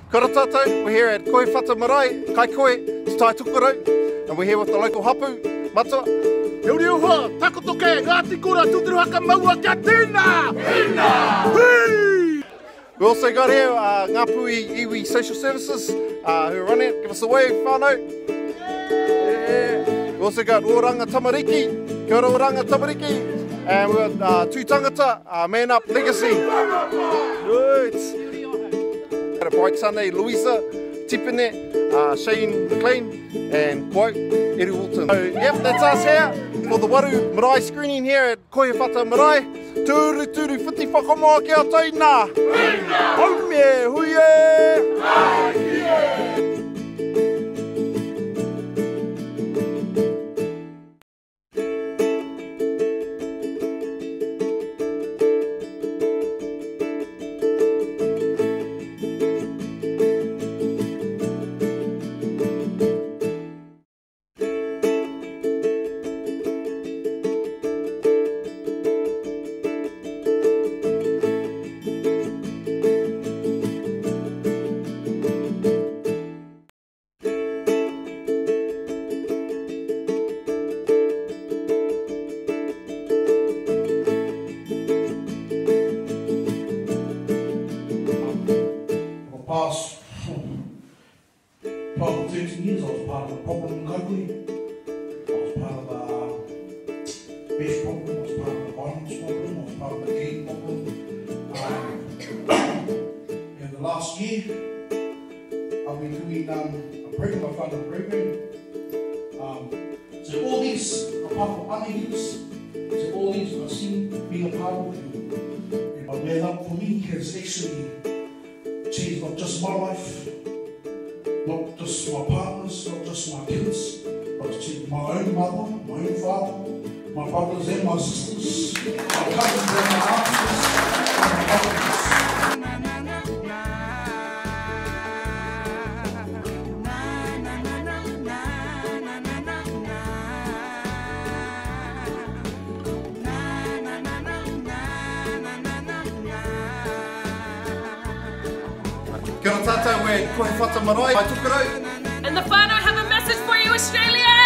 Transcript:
Kia ora tātou, we're here at Koe Whata Marae, Kai Koe, Te Tai Tukurau, and we're here with the local hapu, Matua. He uri uhua, takotoke, Ngāti Kura, Tuturuhaka Maua, kia tēnā! Tēnā! We also got here Ngāpuhi Iwi Social Services, who are running it. Give us a wave, whānau. Yeah. We also got Oranga Tamariki, kia ora Oranga Tamariki, and we've got two tangata, Man Up Legacy. Good. Got a bright Sunday, Louisa, Tipene, Shane McLean, and Quote, Eddie Walton. So, yep, that's us here for the Waru Marae screening here at Koe Whata Marae. Tūru tūru whiti whakamoa kia taina. Haume, huie! Haume! Past 12 or 13 years, I was part of the problem in Kaikohe. I was part of the beef problem, I was part of the violence problem, I was part of the gang problem. In the last year, I've been doing a program, I found a program. So all these are part of other youths. So all these I've seen being a part of it. And my way up for me has actually changed not just my life, not just my partners, not just my kids, but it's changed my own mother, my own father, my brothers and my sisters, my cousins and my aunties, and my brothers. Kia ora tātou, we're Koe Whata Marae, Kai Tukurau. And the whānau have a message for you, Australia!